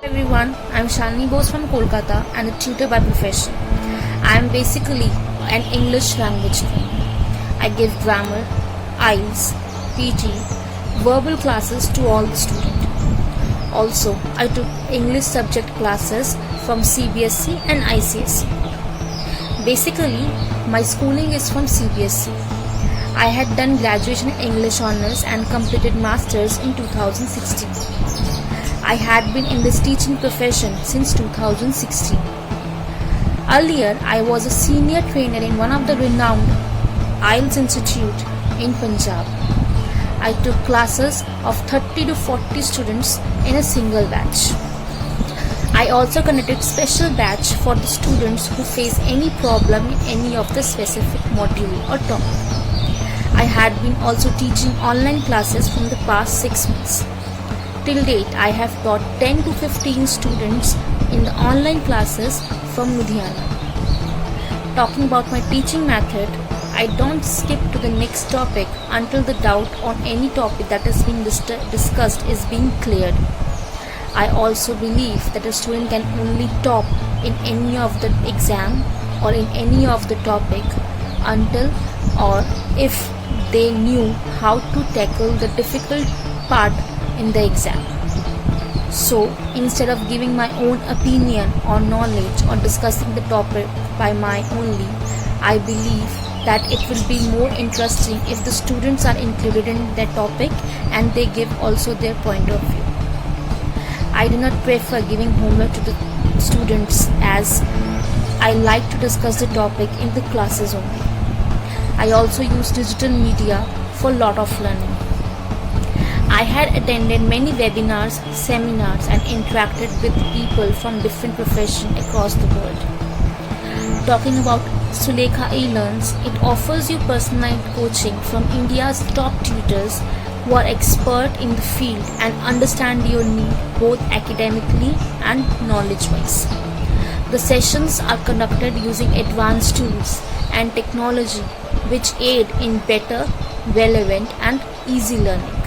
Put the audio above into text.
Everyone, I'm Shalini Bose from Kolkata and a tutor by profession. I am basically an English language trainer. I give grammar, IELTS, PG, verbal classes to all the students. Also, I took English subject classes from CBSE and ICSE. Basically, my schooling is from CBSE. I had done graduation in English Honours and completed Masters in 2016. I had been in this teaching profession since 2016. Earlier, I was a senior trainer in one of the renowned IELTS Institute in Punjab. I took classes of 30 to 40 students in a single batch. I also conducted special batch for the students who face any problem in any of the specific module or topic. I had been also teaching online classes from the past 6 months. Till date, I have taught 10 to 15 students in the online classes from Ludhiana. Talking about my teaching method, I don't skip to the next topic until the doubt on any topic that is being discussed is being cleared. I also believe that a student can only top in any of the exam or in any of the topic until or if they knew how to tackle the difficult part in the exam. So instead of giving my own opinion or knowledge or discussing the topic by my only, I believe that it will be more interesting if the students are included in that topic and they give also their point of view. I do not prefer giving homework to the students as I like to discuss the topic in the classes only. I also use digital media for lot of learning. I had attended many webinars, seminars and interacted with people from different professions across the world. Talking about Sulekha eLearns, it offers you personalized coaching from India's top tutors who are expert in the field and understand your need both academically and knowledge-wise. The sessions are conducted using advanced tools and technology which aid in better, relevant and easy learning.